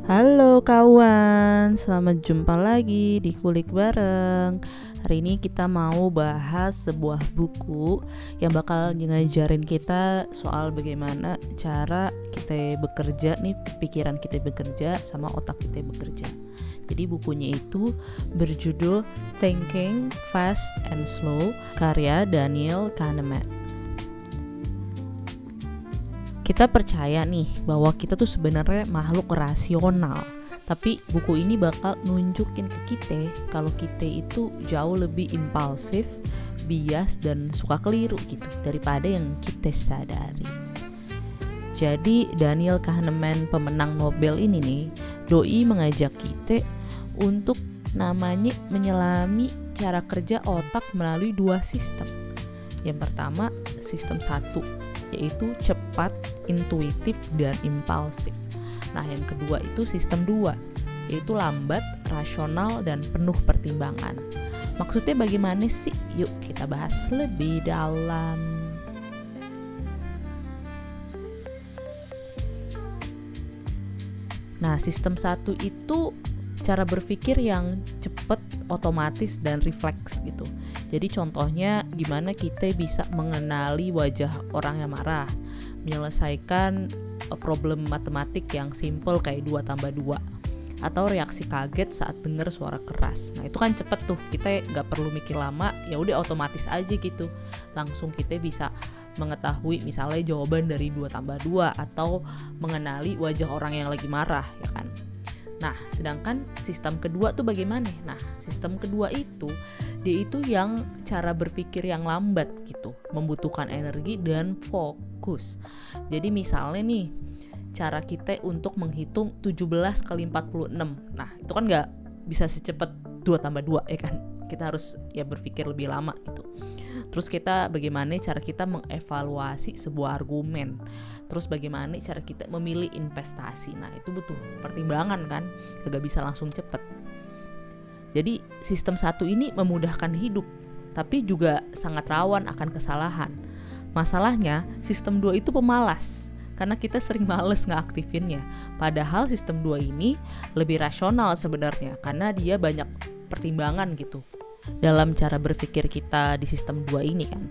Halo kawan, selamat jumpa lagi di Kulik Bareng. Hari ini kita mau bahas sebuah buku yang bakal ngajarin kita soal bagaimana cara kita bekerja nih, pikiran kita bekerja sama otak kita bekerja. Jadi bukunya itu berjudul Thinking Fast and Slow, karya Daniel Kahneman. Kita percaya nih bahwa kita tuh sebenarnya makhluk rasional, tapi buku ini bakal nunjukin ke kita kalau kita itu jauh lebih impulsif, bias, dan suka keliru gitu daripada yang kita sadari. Jadi Daniel Kahneman, pemenang Nobel ini nih, doi mengajak kita untuk namanya menyelami cara kerja otak melalui dua sistem. Yang pertama, sistem 1, yaitu cepat, intuitif, dan impulsif. Nah, yang kedua itu sistem 2, yaitu lambat, rasional, dan penuh pertimbangan. Maksudnya bagaimana sih? Yuk kita bahas lebih dalam. Nah, sistem 1 itu cara berpikir yang cepat, otomatis, dan refleks gitu. Jadi contohnya gimana kita bisa mengenali wajah orang yang marah, menyelesaikan problem matematik yang simple kayak 2 tambah 2, atau reaksi kaget saat dengar suara keras. Nah itu kan cepet tuh, kita gak perlu mikir lama, ya udah otomatis aja gitu. Langsung kita bisa mengetahui misalnya jawaban dari 2 tambah 2, atau mengenali wajah orang yang lagi marah, ya kan. Nah, sedangkan sistem kedua tuh bagaimana? Nah, sistem kedua itu, dia itu yang cara berpikir yang lambat gitu, membutuhkan energi dan fokus. Jadi misalnya nih, cara kita untuk menghitung 17 kali 46. Nah, itu kan gak bisa secepat 2 tambah 2 ya kan. Kita harus ya berpikir lebih lama gitu. Terus kita bagaimana cara kita mengevaluasi sebuah argumen. Terus bagaimana cara kita memilih investasi. Nah itu butuh pertimbangan kan, gak bisa langsung cepet. Jadi sistem 1 ini memudahkan hidup, tapi juga sangat rawan akan kesalahan. Masalahnya sistem 2 itu pemalas, karena kita sering males ngeaktifinnya. Padahal sistem 2 ini lebih rasional sebenarnya, karena dia banyak pertimbangan gitu dalam cara berpikir kita di sistem 2 ini kan.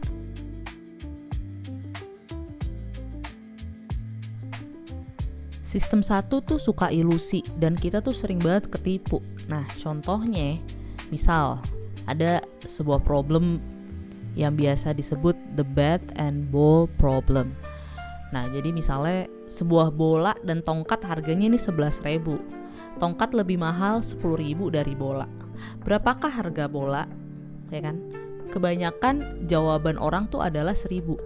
Sistem 1 tuh suka ilusi dan kita tuh sering banget ketipu. Nah contohnya, misal ada sebuah problem yang biasa disebut the bat and ball problem. Nah jadi misalnya sebuah bola dan tongkat harganya ini 11.000. Tongkat lebih mahal 10.000 dari bola. Berapakah harga bola? Ya kan? Kebanyakan jawaban orang tuh adalah 1.000.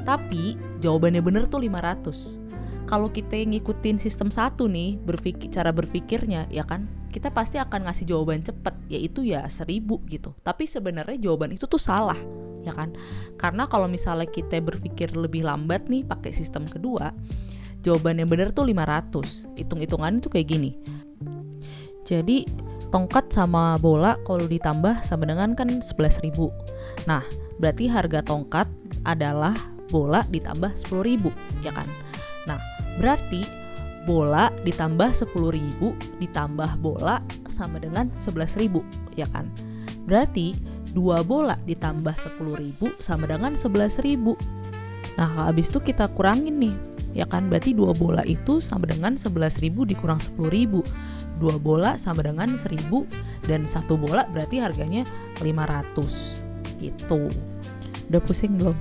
Tapi jawabannya bener tuh 500. Kalau kita ngikutin sistem 1 nih, cara berpikirnya ya kan, kita pasti akan ngasih jawaban cepet, yaitu ya 1.000 gitu. Tapi sebenarnya jawaban itu tuh salah, ya kan? Karena kalau misalnya kita berpikir lebih lambat nih pakai sistem kedua, jawaban yang bener tuh 500. Hitung-hitungannya tuh kayak gini. Jadi tongkat sama bola kalau ditambah sama dengan kan 11.000. Nah, berarti harga tongkat adalah bola ditambah 10.000, ya kan? Nah, berarti bola ditambah 10.000 ditambah bola sama dengan 11.000, ya kan? Berarti 2 bola ditambah 10.000 sama dengan 11.000. Nah, habis itu kita kurangin nih, ya kan? Berarti 2 bola itu sama dengan 11.000 dikurang 10.000. 2 bola sama dengan 1.000 dan 1 bola berarti harganya 500 gitu. Udah pusing belum?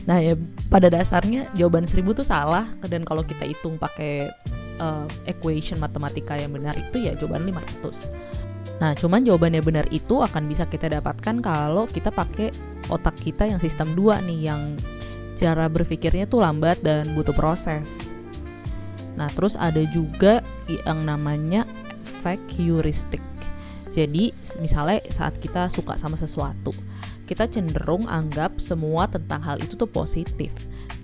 Nah ya pada dasarnya jawaban 1.000 tuh salah, dan kalau kita hitung pakai equation matematika yang benar itu ya jawaban 500. Nah cuman jawabannya benar itu akan bisa kita dapatkan kalau kita pakai otak kita yang sistem 2 nih, yang cara berpikirnya tuh lambat dan butuh proses. Nah terus ada juga yang namanya efek heuristik. Jadi misalnya saat kita suka sama sesuatu, kita cenderung anggap semua tentang hal itu tuh positif.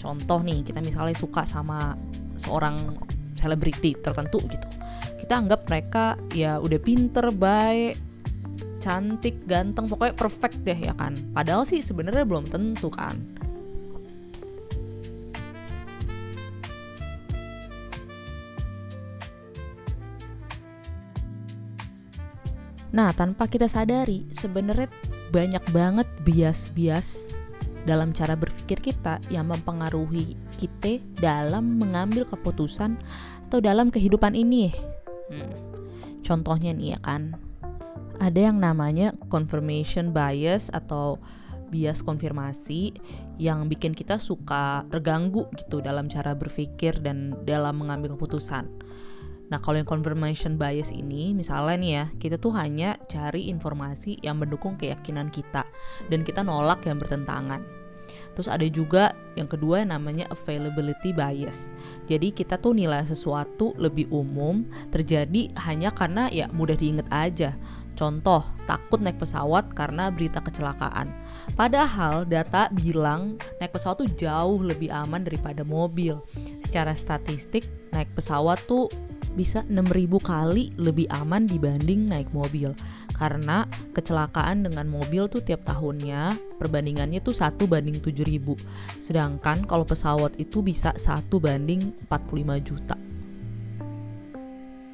Contoh nih, kita misalnya suka sama seorang selebriti tertentu gitu, kita anggap mereka ya udah pinter, baik, cantik, ganteng, pokoknya perfect deh ya kan. Padahal sih sebenarnya belum tentu kan. Nah, tanpa kita sadari, sebenarnya banyak banget bias-bias dalam cara berpikir kita yang mempengaruhi kita dalam mengambil keputusan atau dalam kehidupan ini. Contohnya nih ya kan, ada yang namanya confirmation bias atau bias konfirmasi yang bikin kita suka terganggu gitu dalam cara berpikir dan dalam mengambil keputusan. Nah, kalau yang confirmation bias ini, misalnya nih ya, kita tuh hanya cari informasi yang mendukung keyakinan kita dan kita nolak yang bertentangan. Terus ada juga yang kedua yang namanya availability bias. Jadi kita tuh nilai sesuatu lebih umum terjadi hanya karena ya mudah diingat aja. Contoh, takut naik pesawat karena berita kecelakaan. Padahal data bilang naik pesawat tuh jauh lebih aman daripada mobil. Secara statistik, naik pesawat tuh bisa 6.000 kali lebih aman dibanding naik mobil. Karena kecelakaan dengan mobil tuh tiap tahunnya perbandingannya tuh 1:7.000. Sedangkan kalau pesawat itu bisa 1:45 juta.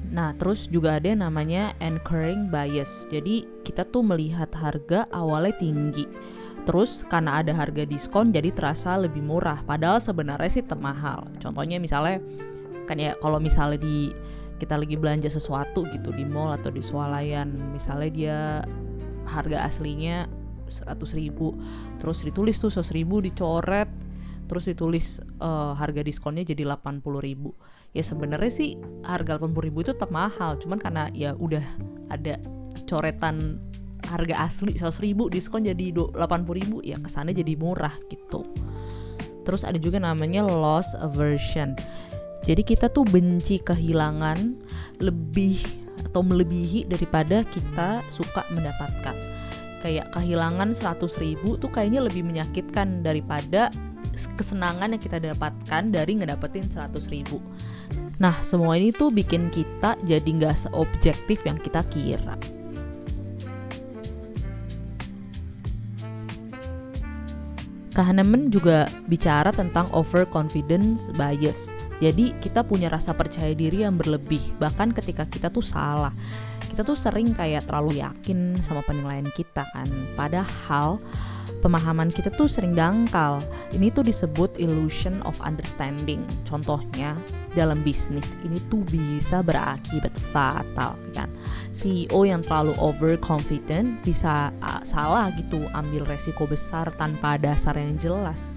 Nah, terus juga ada yang namanya anchoring bias. Jadi kita tuh melihat harga awalnya tinggi, terus karena ada harga diskon jadi terasa lebih murah, padahal sebenarnya sih mahal. Contohnya misalnya kan ya, kalau misalnya kita lagi belanja sesuatu gitu di mall atau di swalayan, misalnya dia harga aslinya 100.000, terus ditulis tuh 100.000 dicoret, terus ditulis harga diskonnya jadi 80.000. Ya sebenarnya sih harga 80.000 itu tetap mahal, cuman karena ya udah ada coretan harga asli 100.000 diskon jadi 80.000, ya kesannya jadi murah gitu. Terus ada juga namanya loss aversion. Jadi kita tuh benci kehilangan lebih atau melebihi daripada kita suka mendapatkan. Kayak kehilangan 100.000 tuh kayaknya lebih menyakitkan daripada kesenangan yang kita dapatkan dari ngedapetin 100.000. Nah, semua ini tuh bikin kita jadi gak seobjektif yang kita kira. Kahneman juga bicara tentang overconfidence bias. Jadi kita punya rasa percaya diri yang berlebih, bahkan ketika kita tuh salah. Kita tuh sering kayak terlalu yakin sama penilaian kita kan. Padahal pemahaman kita tuh sering dangkal. Ini tuh disebut illusion of understanding. Contohnya dalam bisnis ini tuh bisa berakibat fatal kan. CEO yang terlalu overconfident bisa salah gitu, ambil resiko besar tanpa dasar yang jelas.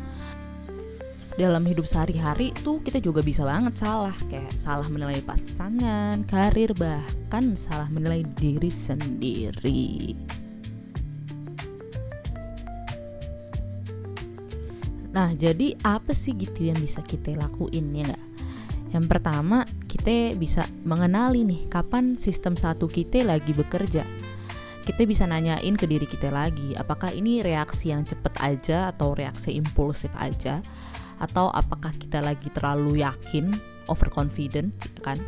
Dalam hidup sehari-hari tuh kita juga bisa banget salah, kayak salah menilai pasangan, karir, bahkan salah menilai diri sendiri. Nah, jadi apa sih gitu yang bisa kita lakuin ya gak? Yang pertama, kita bisa mengenali nih kapan sistem satu kita lagi bekerja. Kita bisa nanyain ke diri kita lagi, apakah ini reaksi yang cepet aja atau reaksi impulsif aja, atau apakah kita lagi terlalu yakin, overconfident kan.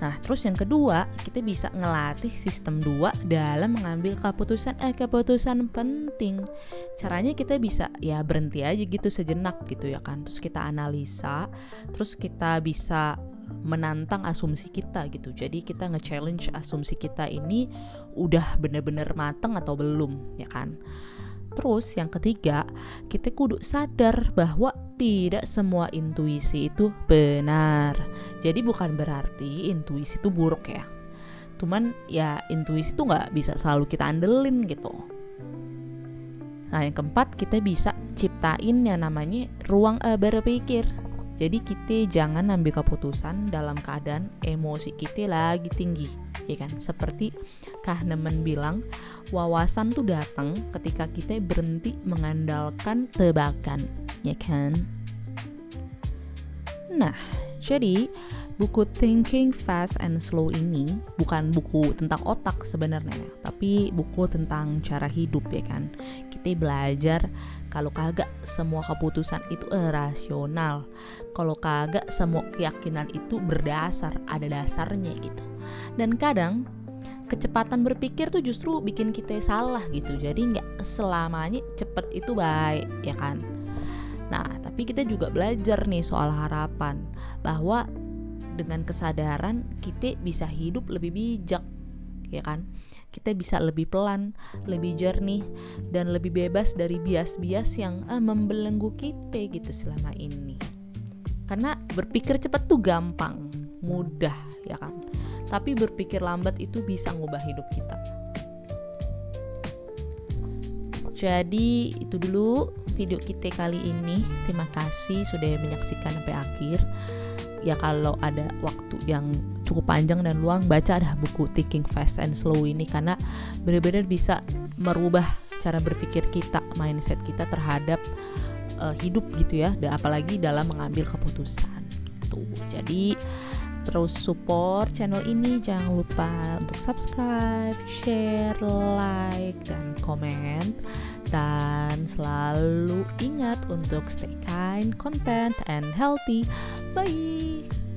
Nah, terus yang kedua, kita bisa ngelatih sistem 2 dalam mengambil keputusan penting. Caranya kita bisa ya berhenti aja gitu sejenak gitu ya kan. Terus kita analisa, terus kita bisa menantang asumsi kita gitu. Jadi kita nge-challenge asumsi kita ini udah bener-bener mateng atau belum ya kan. Terus yang ketiga, kita kudu sadar bahwa tidak semua intuisi itu benar. Jadi bukan berarti intuisi itu buruk ya. Cuman ya intuisi itu gak bisa selalu kita andelin gitu. Nah, yang keempat, kita bisa ciptain yang namanya ruang berpikir. Jadi kita jangan ambil keputusan dalam keadaan emosi kita lagi tinggi, ya kan? Seperti Kahneman bilang, wawasan tuh datang ketika kita berhenti mengandalkan tebakan, ya kan? Nah, jadi buku Thinking Fast and Slow ini bukan buku tentang otak sebenarnya, tapi buku tentang cara hidup ya kan. Kita belajar kalau kagak semua keputusan itu rasional, kalau kagak semua keyakinan itu berdasar, ada dasarnya gitu. Dan kadang kecepatan berpikir tuh justru bikin kita salah gitu. Jadi nggak selamanya cepet itu baik ya kan. Nah, tapi kita juga belajar nih soal harapan, bahwa dengan kesadaran kita bisa hidup lebih bijak ya kan? Kita bisa lebih pelan, lebih jernih, dan lebih bebas dari bias-bias yang membelenggu kita gitu selama ini. Karena berpikir cepat tuh gampang, mudah ya kan. Tapi berpikir lambat itu bisa ngubah hidup kita. Jadi itu dulu video kita kali ini. Terima kasih sudah menyaksikan sampai akhir. Ya kalau ada waktu yang cukup panjang dan luang, baca dah buku Thinking Fast and Slow ini, karena benar-benar bisa merubah cara berpikir kita, mindset kita terhadap hidup gitu ya, dan apalagi dalam mengambil keputusan gitu. Jadi terus support channel ini, jangan lupa untuk subscribe, share, like, dan komen. Dan selalu ingat untuk stay kind, content, and healthy. Bye!